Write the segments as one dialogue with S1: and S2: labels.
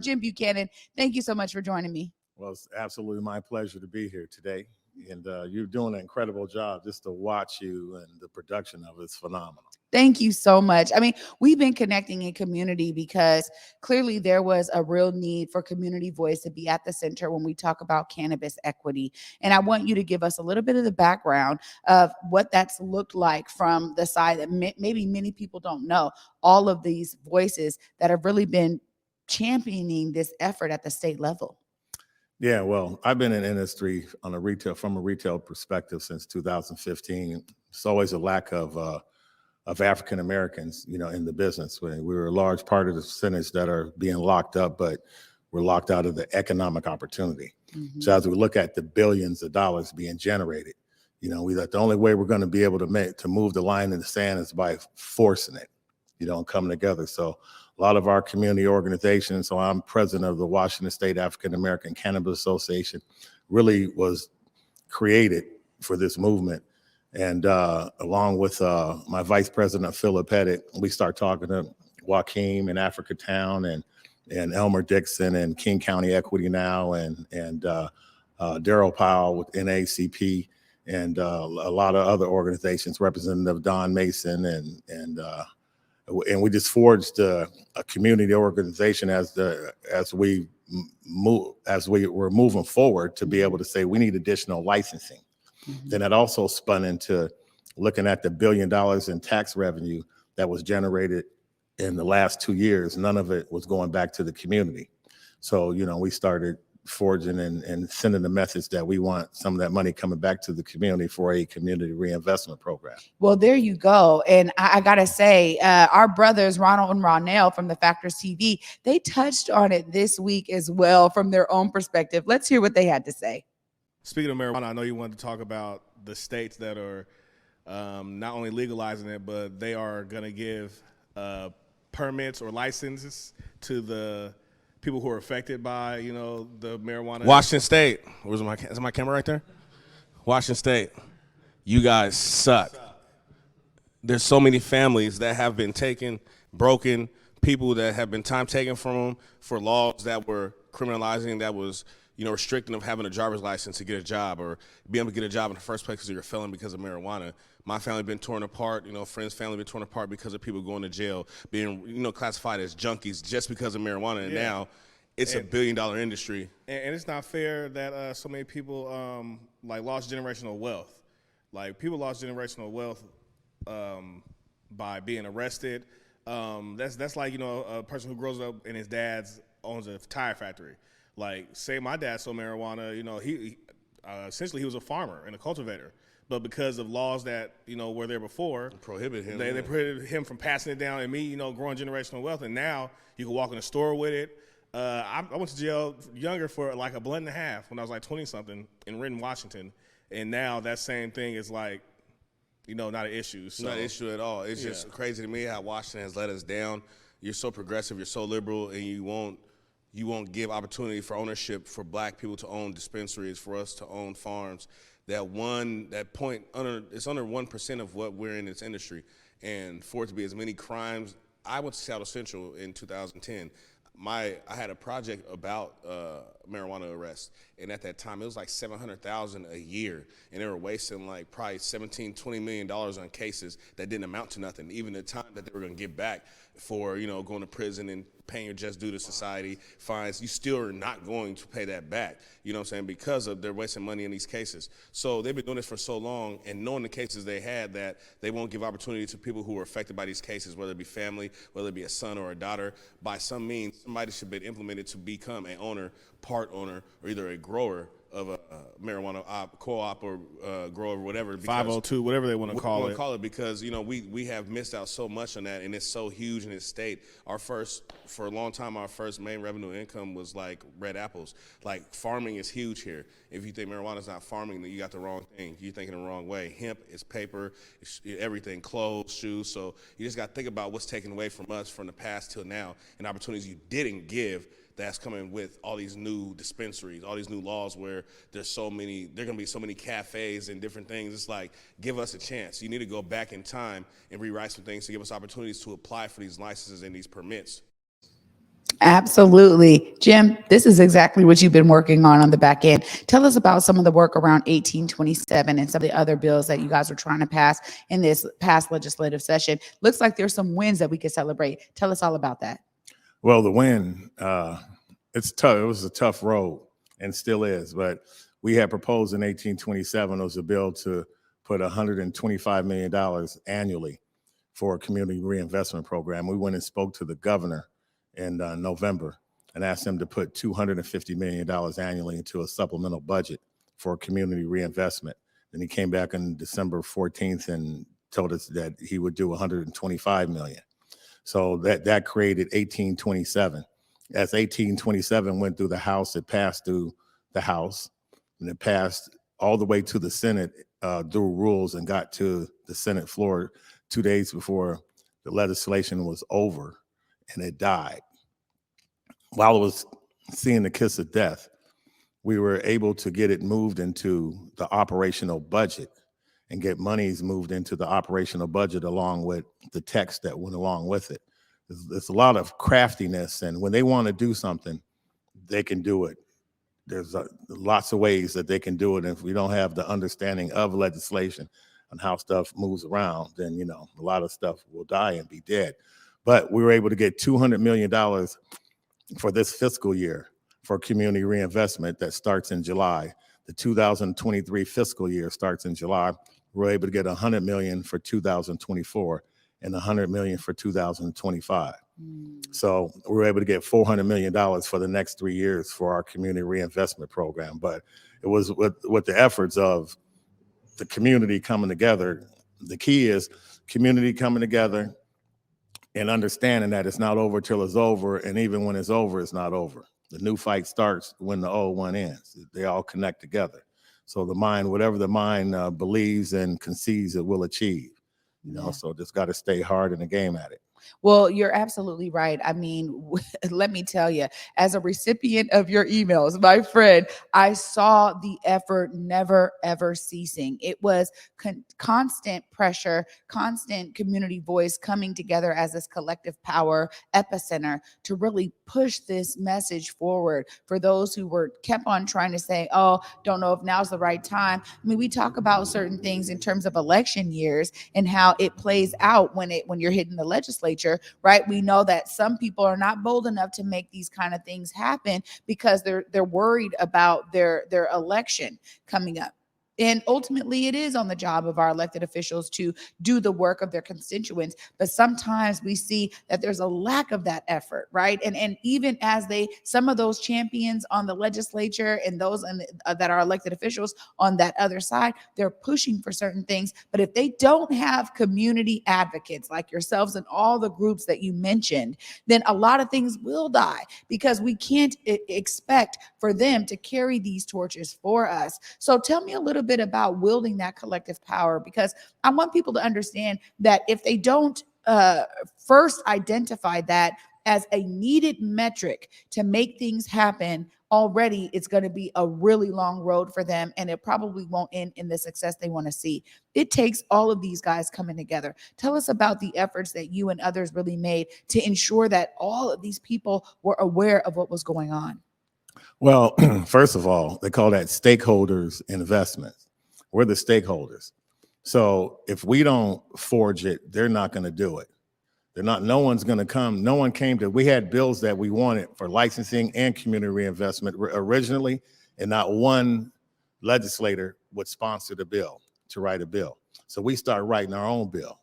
S1: Jim Buchanan, thank you so much for joining me.
S2: Well, it's absolutely my pleasure to be here today. And you're doing an incredible job. Just to watch you and the production of it's phenomenal.
S1: Thank you so much. I mean, we've been connecting in community because clearly there was a real need for community voice to be at the center when we talk about cannabis equity. And I want you to give us a little bit of the background of what that's looked like from the side that maybe many people don't know, all of these voices that have really been championing this effort at the state level.
S2: Yeah, well, I've been in industry from a retail perspective since 2015. It's always a lack of African Americans, in the business. We're a large part of the percentage that are being locked up, but we're locked out of the economic opportunity. Mm-hmm. So as we look at the billions of dollars being generated, the only way we're going to be able to move the line in the sand is by forcing it, and coming together. So a lot of our community organizations, so I'm president of the Washington State African American Cannabis Association, really was created for this movement. And along with my vice president, Philip Pettit, we start talking to Joaquin in Africatown and Elmer Dixon and King County Equity Now and Daryl Powell with NACP and a lot of other organizations, Representative Don Mason and we just forged a community organization as we were moving forward to be able to say we need additional licensing. Mm-hmm. Then it also spun into looking at the $1 billion in tax revenue that was generated in the last 2 years. None of it was going back to the community. So, we started forging and sending the message that we want some of that money coming back to the community for a community reinvestment program.
S1: Well, there you go. And I got to say, our brothers, Ronald and Ronell from the Factors TV, they touched on it this week as well from their own perspective. Let's hear what they had to say.
S3: Speaking of marijuana, I know you wanted to talk about the states that are not only legalizing it, but they are going to give permits or licenses to the people who are affected by, the marijuana.
S4: Washington State. Is my camera right there? Washington State. You guys suck. There's so many families that have been broken, people that have been time taken from them for laws that were criminalizing, that was restricting of having a driver's license to get a job or be able to get a job in the first place because you're a felon because of marijuana. My family been torn apart, friends' family been torn apart because of people going to jail, being, classified as junkies just because of marijuana. And now it's a $1 billion industry.
S3: And it's not fair that so many people lost generational wealth. Like people lost generational wealth by being arrested. That's like, a person who grows up and his dad owns a tire factory. Like, say my dad sold marijuana, he essentially he was a farmer and a cultivator. But because of laws that, were there before,
S4: prohibit him.
S3: They prohibited him from passing it down and me, growing generational wealth. And now you can walk in a store with it. I went to jail younger for like a blunt and a half when I was like 20-something in Renton, Washington. And now that same thing is like, not an issue. So.
S4: Not an issue at all. It's just crazy to me how Washington has let us down. You're so progressive, you're so liberal, and you won't give opportunity for ownership for black people to own dispensaries, for us to own farms. It's under 1% of what we're in this industry. And for it to be as many crimes, I went to Seattle Central in 2010. I had a project about marijuana arrests, and at that time it was like $700,000 a year, and they were wasting like probably $17-20 million on cases that didn't amount to nothing. Even the time that they were going to get back for going to prison and paying your just due to society fines, you still are not going to pay that back. You know what I'm saying? Because of they're wasting money in these cases. So they've been doing this for so long, and knowing the cases they had, that they won't give opportunity to people who are affected by these cases, whether it be family, whether it be a son or a daughter. By some means, somebody should be implemented to become an owner, part owner, or either a grower of a marijuana co-op or grower, whatever.
S3: 502, whatever they want to call it.
S4: Because we have missed out so much on that, and it's so huge in this state. For a long time, our first main revenue income was like red apples. Like farming is huge here. If you think marijuana is not farming, then you got the wrong thing. You're thinking the wrong way. Hemp is paper, it's everything, clothes, shoes. So you just got to think about what's taken away from us from the past till now, and opportunities you didn't give. That's coming with all these new dispensaries, all these new laws where there are going to be so many cafes and different things. It's like, give us a chance. You need to go back in time and rewrite some things to give us opportunities to apply for these licenses and these permits.
S1: Absolutely. Jim, this is exactly what you've been working on the back end. Tell us about some of the work around 1827 and some of the other bills that you guys are trying to pass in this past legislative session. Looks like there's some wins that we could celebrate. Tell us all about that.
S2: Well, the win, it's tough. It was a tough road and still is, but we had proposed in 1827, it was a bill to put $125 million annually for a community reinvestment program. We went and spoke to the governor in November and asked him to put $250 million annually into a supplemental budget for community reinvestment. Then he came back on December 14th and told us that he would do 125 million. So that created 1827. As 1827 went through the House, it passed through the House, and it passed all the way to the Senate through rules and got to the Senate floor 2 days before the legislation was over, and it died. While it was seeing the kiss of death, we were able to get it moved into the operational budget and get monies moved into the operational budget along with the text that went along with it. There's a lot of craftiness, and when they want to do something, they can do it. There's lots of ways that they can do it. And if we don't have the understanding of legislation and how stuff moves around, then, you know, a lot of stuff will die and be dead. But we were able to get $200 million for this fiscal year for community reinvestment that starts in July. The 2023 fiscal year starts in July. We're able to get $100 million for 2024 and $100 million for 2025. So we were able to get $400 million for the next 3 years for our community reinvestment program. But it was with the efforts of the community coming together. The key is community coming together and understanding that it's not over till it's over. And even when it's over, it's not over. The new fight starts when the old one ends. They all connect together. So the mind, whatever the mind believes and conceives, it will achieve. You know, so just got to stay hard in the game at it.
S1: Well, you're absolutely right. I mean, let me tell you, as a recipient of your emails, my friend, I saw the effort never, ever ceasing. It was constant pressure, constant community voice coming together as this collective power epicenter to really push this message forward for those who were kept on trying to say, oh, don't know if now's the right time. I mean, we talk about certain things in terms of election years and how it plays out when you're hitting the legislature, right? We know that some people are not bold enough to make these kind of things happen because they're worried about their election coming up. And ultimately, it is on the job of our elected officials to do the work of their constituents. But sometimes we see that there's a lack of that effort, right? And even as some of those champions on the legislature and those that are elected officials on that other side, they're pushing for certain things. But if they don't have community advocates like yourselves and all the groups that you mentioned, then a lot of things will die because we can't expect for them to carry these torches for us. So tell me a little bit about wielding that collective power, because I want people to understand that if they don't first identify that as a needed metric to make things happen, already it's going to be a really long road for them, and it probably won't end in the success they want to see. It takes all of these guys coming together. Tell us about the efforts that you and others really made to ensure that all of these people were aware of what was going on.
S2: Well, first of all, they call that stakeholders investments. We're the stakeholders. So if we don't forge it, they're not going to do it. No one's going to come. No one came to, we had bills that we wanted for licensing and community reinvestment originally, and not one legislator would sponsor the bill to write a bill. So we started writing our own bill.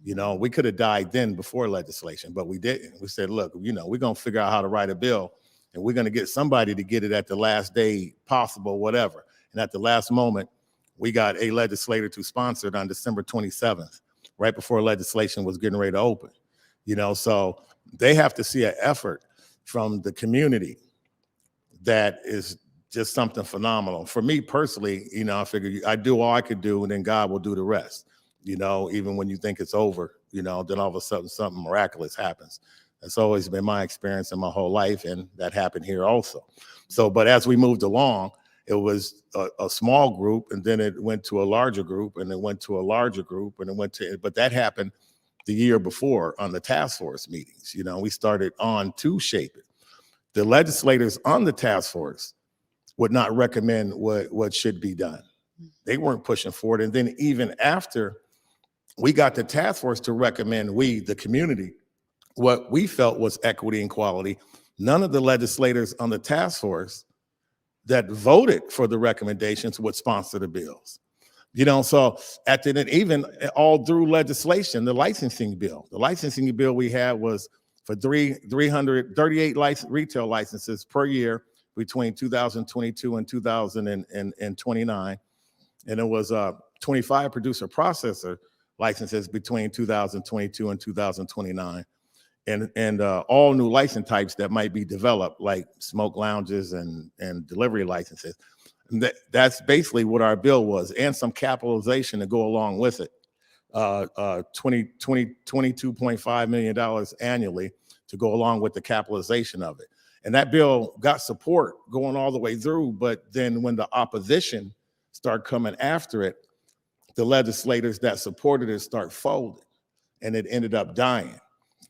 S2: You know, we could have died then before legislation, but we didn't. We said, look, you know, we're going to figure out how to write a bill, and we're going to get somebody to get it at the last day possible, whatever. And at the last moment, we got a legislator to sponsor it on December 27th, right before legislation was getting ready to open. You know, so they have to see an effort from the community that is just something phenomenal. For me personally, you know, I figure I do all I could do, and then God will do the rest. You know, even when you think it's over, you know, then all of a sudden something miraculous happens. That's always been my experience in my whole life, and that happened here also. So, but as we moved along, it was a small group, and then it went to a larger group, and it went to a larger group, and it went to, but that happened the year before on the task force meetings. You know, we started on to shape it. the legislators on the task force would not recommend what should be done. They weren't pushing forward. And then even after we got the task force to recommend, we, the community, what we felt was equity and quality, none of the legislators on the task force that voted for the recommendations would sponsor the bills. So at the end, even all through legislation, the licensing bill we had was for 338 retail licenses per year between 2022 and 2029. And it was 25 producer processor licenses between 2022 and 2029. And all new license types that might be developed, like smoke lounges and delivery licenses. And that's basically what our bill was, and some capitalization to go along with it. $22.5 million annually to go along with the capitalization of it. And that bill got support going all the way through, but then when the opposition started coming after it, the legislators that supported it start folding, and it ended up dying.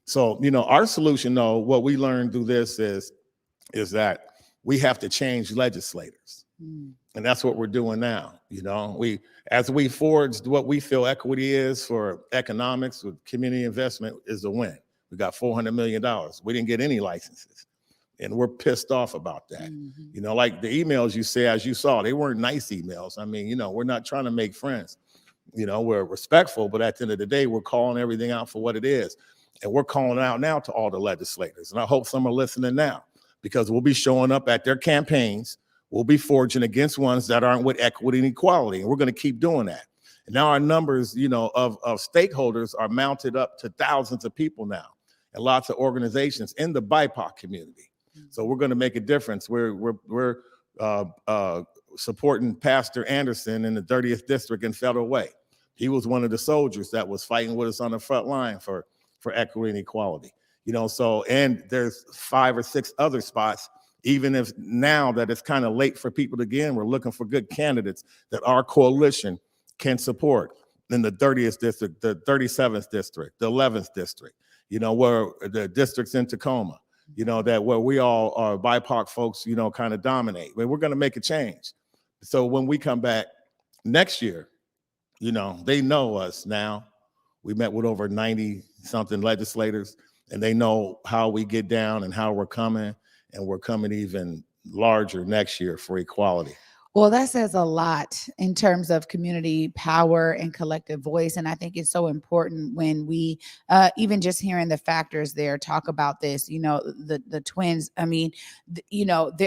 S2: So, our solution, though, what we learned through this is that we have to change legislators. And that's what we're doing now. As we forged what we feel equity is for economics with community investment is a win. We got $400 million. We didn't get any licenses. And we're pissed off about that. Like the emails you say, as you saw, they weren't nice emails. I mean, we're not trying to make friends. We're respectful, but at the end of the day, we're calling everything out for what it is. And we're calling out now to all the legislators. And I hope some are listening now, because we'll be showing up at their campaigns. We'll be forging against ones that aren't with equity and equality. And we're going to keep doing that. And now our numbers, of stakeholders are mounted up to thousands of people now, and lots of organizations in the BIPOC community. So we're going to make a difference. We're supporting Pastor Anderson in the 30th district in Federal Way. He was one of the soldiers that was fighting with us on the front line for equity and equality. And there's 5 or 6 other spots, even if now that it's kind of late for people to get in, we're looking for good candidates that our coalition can support in the 30th district, the 37th district, the 11th district, where the districts in Tacoma, that where we all are BIPOC folks, kind of dominate. We're going to make a change. So when we come back next year, they know us now. We met with over 90 something legislators, and they know how we get down and how we're coming, and we're coming even larger next year for equality.
S1: Well, that says a lot in terms of community power and collective voice. And I think it's so important when we, even just hearing the factors there talk about this, the twins, I mean,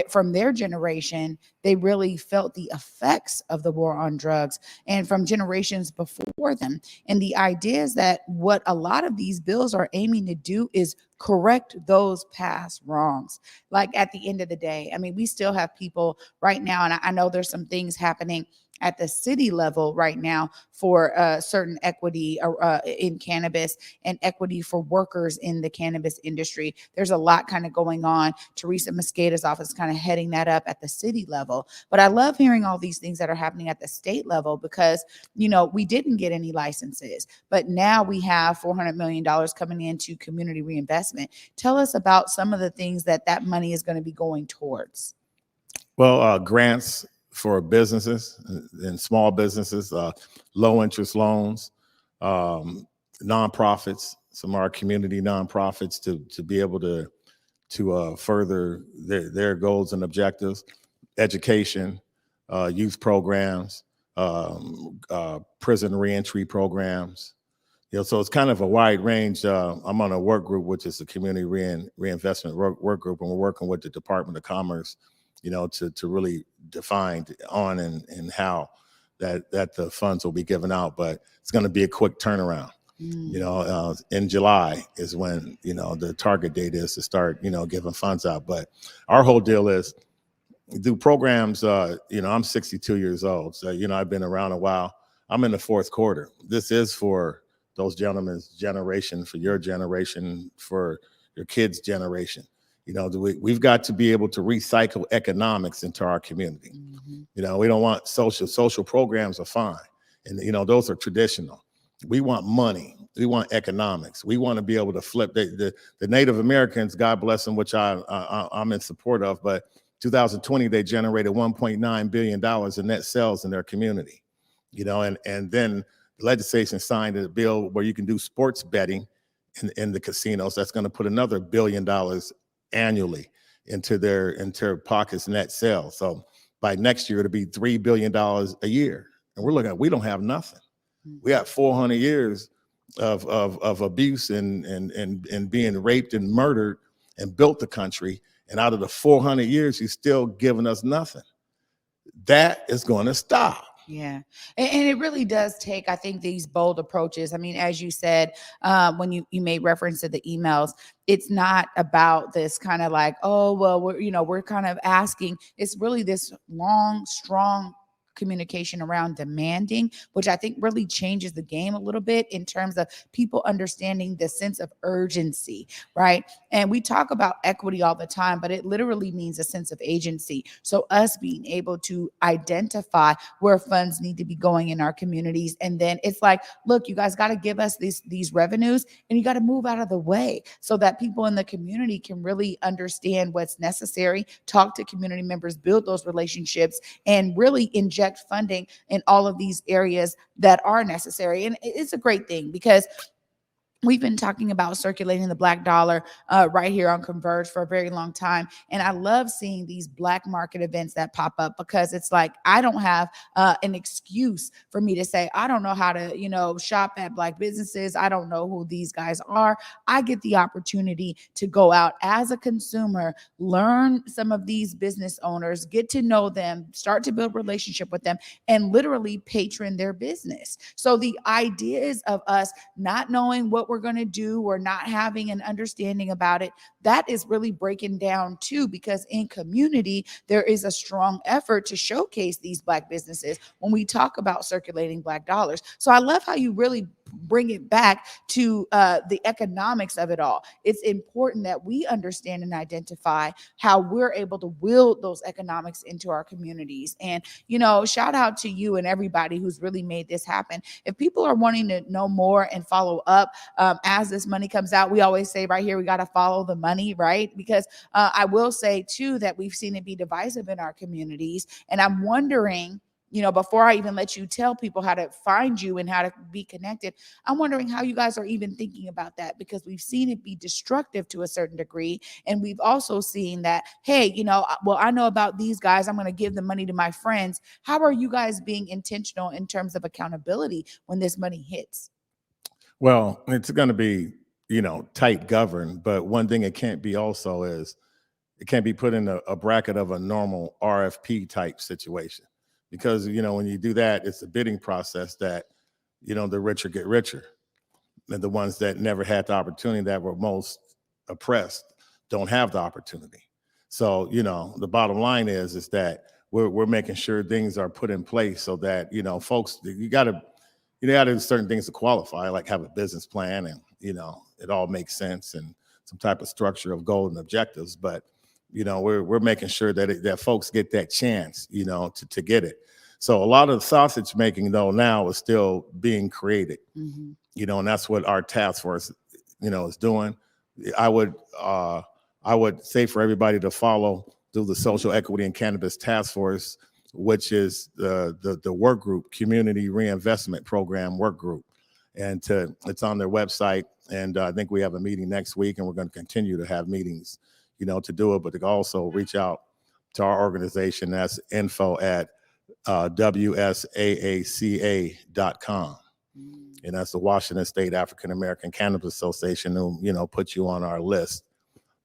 S1: from their generation, they really felt the effects of the war on drugs, and from generations before them. And the idea is that what a lot of these bills are aiming to do is correct those past wrongs. Like at the end of the day, I mean, we still have people right now, and I know there's some things happening at the city level right now for certain equity in cannabis and equity for workers in the cannabis industry. There's a lot kind of going on. Teresa Mosqueda's office kind of heading that up at the city level. But I love hearing all these things that are happening at the state level, because, we didn't get any licenses, but now we have $400 million coming into community reinvestment. Tell us about some of the things that money is going to be going towards.
S2: Well, grants for businesses and small businesses, low interest loans, nonprofits, some of our community nonprofits to be able to further their goals and objectives, education, youth programs, prison reentry programs. So it's kind of a wide range. I'm on a work group, which is the Community Reinvestment work group, and we're working with the Department of Commerce, to really define on and how that the funds will be given out. But it's going to be a quick turnaround. In July is when, the target date is to start, giving funds out. But our whole deal is do programs. I'm 62 years old. So, I've been around a while. I'm in the 4th quarter. This is for those gentlemen's generation, for your generation, for your kids' generation. We've got to be able to recycle economics into our community. We don't want social programs are fine. And, those are traditional. We want money. We want economics. We want to be able to flip the Native Americans, God bless them, which I'm in support of. But 2020, they generated $1.9 billion in net sales in their community, and then the legislation signed a bill where you can do sports betting in the casinos. That's going to put another $1 billion annually into their pockets net sales. So by next year, it'll be $3 billion a year. And we're looking at, we don't have nothing. We have 400 years of abuse and being raped and murdered and built the country. And out of the 400 years, he's still giving us nothing. That is going to stop.
S1: Yeah. And it really does take, I think, these bold approaches. I mean, as you said, when you made reference to the emails, it's not about this kind of like, oh, well, we're kind of asking. It's really this long, strong communication around demanding, which I think really changes the game a little bit in terms of people understanding the sense of urgency, right? And we talk about equity all the time, but it literally means a sense of agency. So us being able to identify where funds need to be going in our communities. And then it's like, look, you guys got to give us these revenues, and you got to move out of the way so that people in the community can really understand what's necessary, talk to community members, build those relationships, and really inject funding in all of these areas that are necessary. And it's a great thing because we've been talking about circulating the Black dollar right here on Converge for a very long time. And I love seeing these Black market events that pop up because it's like, I don't have an excuse for me to say, I don't know how to, shop at Black businesses. I don't know who these guys are. I get the opportunity to go out as a consumer, learn some of these business owners, get to know them, start to build relationship with them, and literally patron their business. So the ideas of us not knowing what we're going to do or not having an understanding about it, that is really breaking down too, because in community, there is a strong effort to showcase these Black businesses when we talk about circulating Black dollars. So I love how you really bring it back to the economics of it all. It's important that we understand and identify how we're able to wield those economics into our communities. And, shout out to you and everybody who's really made this happen. If people are wanting to know more and follow up as this money comes out, we always say right here, we got to follow the money, right? Because I will say too, that we've seen it be divisive in our communities. And I'm wondering, before I even let you tell people how to find you and how to be connected, I'm wondering how you guys are even thinking about that, because we've seen it be destructive to a certain degree. And we've also seen that, hey, well, I know about these guys, I'm going to give the money to my friends. How are you guys being intentional in terms of accountability when this money hits?
S2: Well, it's going to be, tight governed. But one thing it can't be also is it can't be put in a bracket of a normal RFP type situation. Because, when you do that, it's a bidding process that, the richer get richer. And the ones that never had the opportunity, that were most oppressed, don't have the opportunity. So, the bottom line is that we're making sure things are put in place so that, folks, you got to do certain things to qualify, like have a business plan and, it all makes sense and some type of structure of goal and objectives. But, we're making sure that folks get that chance, to get it. So a lot of the sausage making though now is still being created, and that's what our task force, is doing. I would say for everybody to follow through the Social Equity and Cannabis Task Force, which is the work group, Community Reinvestment Program work group. And it's on their website. And I think we have a meeting next week, and we're going to continue to have meetings, to do it, but to also reach out to our organization. That's info@wsaaca.com. And that's the Washington State African American Cannabis Association, who, put you on our list.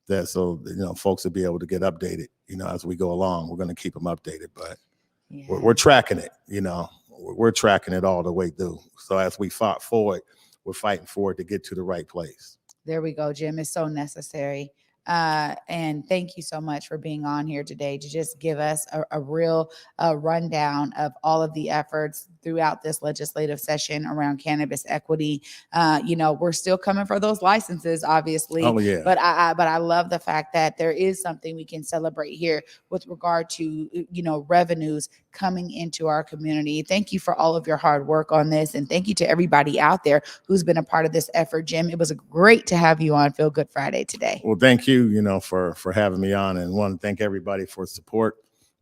S2: That so, folks will be able to get updated, as we go along. We're going to keep them updated, but we're tracking it, we're tracking it all the way through. So as we fought forward, we're fighting forward to get to the right place.
S1: There we go, Jim. It's so necessary. And thank you so much for being on here today to just give us a real rundown of all of the efforts throughout this legislative session around cannabis equity. We're still coming for those licenses, obviously.
S2: Oh, yeah.
S1: But I love the fact that there is something we can celebrate here with regard to revenues coming into our community. Thank you for all of your hard work on this, and thank you to everybody out there who's been a part of this effort. Jim, it was great to have you on Feel Good Friday today.
S2: Well, thank you, for having me on, and want to thank everybody for support.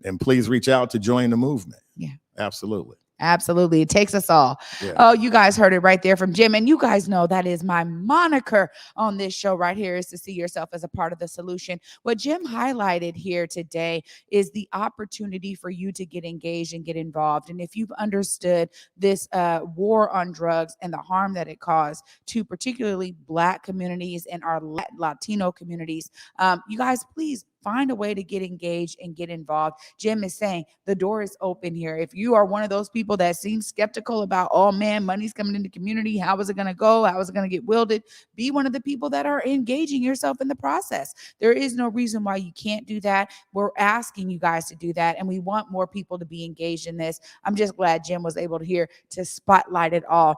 S2: And please reach out to join the movement.
S1: Yeah,
S2: absolutely.
S1: Absolutely. It takes us all.
S2: Yeah.
S1: Oh, you guys heard it right there from Jim. And you guys know that is my moniker on this show right here, is to see yourself as a part of the solution. What Jim highlighted here today is the opportunity for you to get engaged and get involved. And if you've understood this war on drugs and the harm that it caused to particularly Black communities and our Latino communities, you guys, please find a way to get engaged and get involved. Jim is saying the door is open here. If you are one of those people that seems skeptical about, oh man, money's coming into the community, how is it going to go? How is it going to get wielded? Be one of the people that are engaging yourself in the process. There is no reason why you can't do that. We're asking you guys to do that, and we want more people to be engaged in this. I'm just glad Jim was able to spotlight it all.